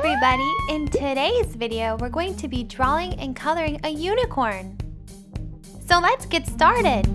everybody! In today's video, we're going to be drawing and coloring a unicorn. So let's get started!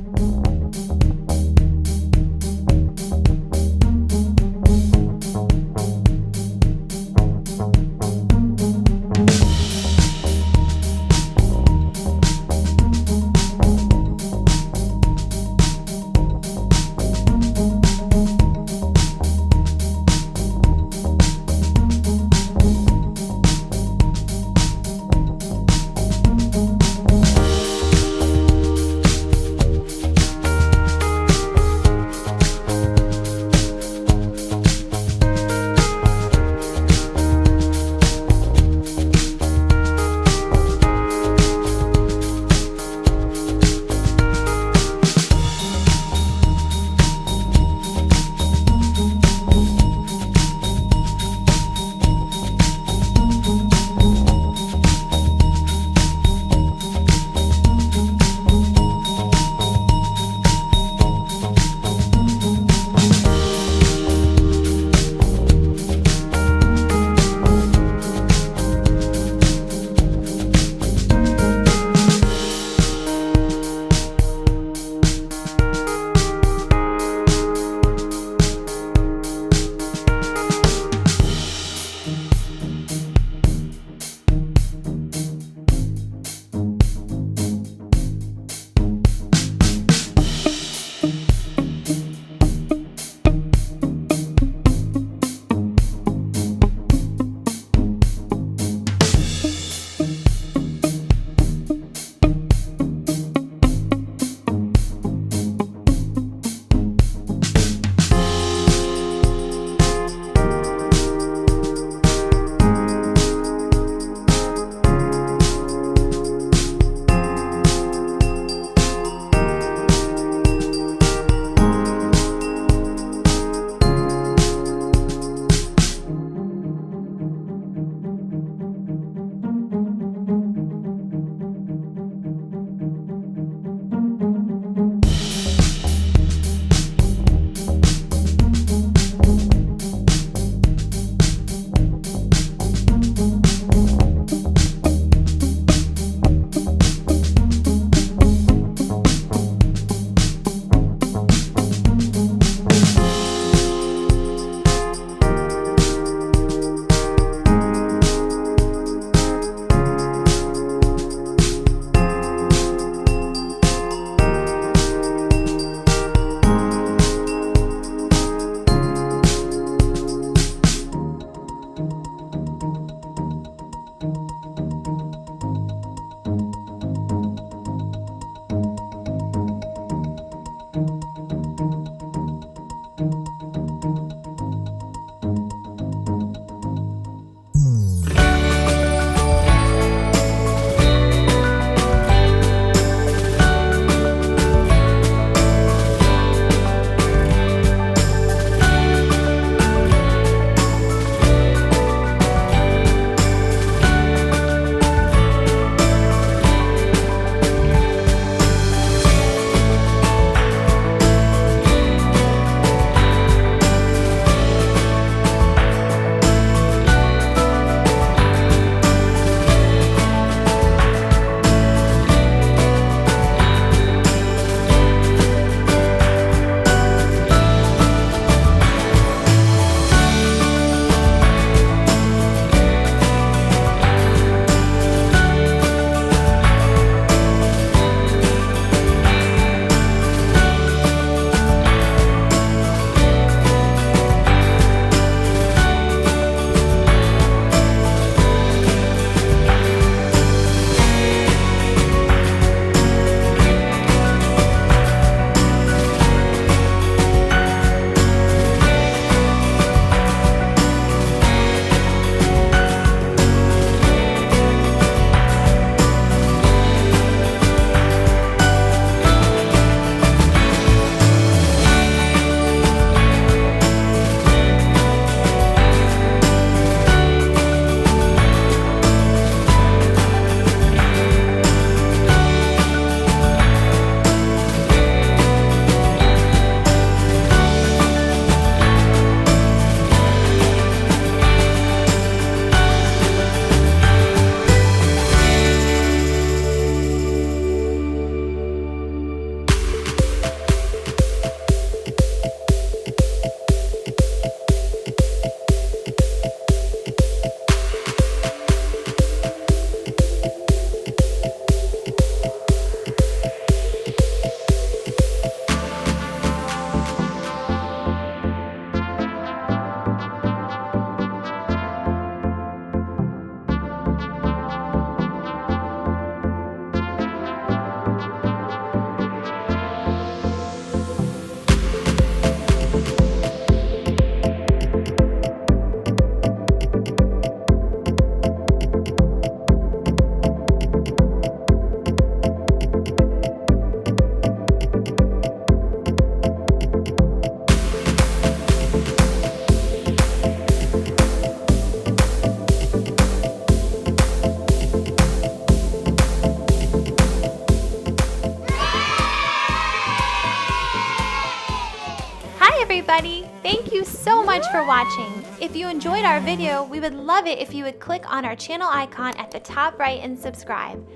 everybody! Thank you so much for watching. If you enjoyed our video, we would love it if you would click on our channel icon at the top right and subscribe.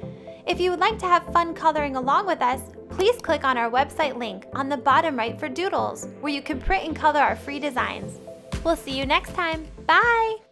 If you would like to have fun coloring along with us, please click on our website link on the bottom right for Doodles, where you can print and color our free designs. We'll see you next time. Bye!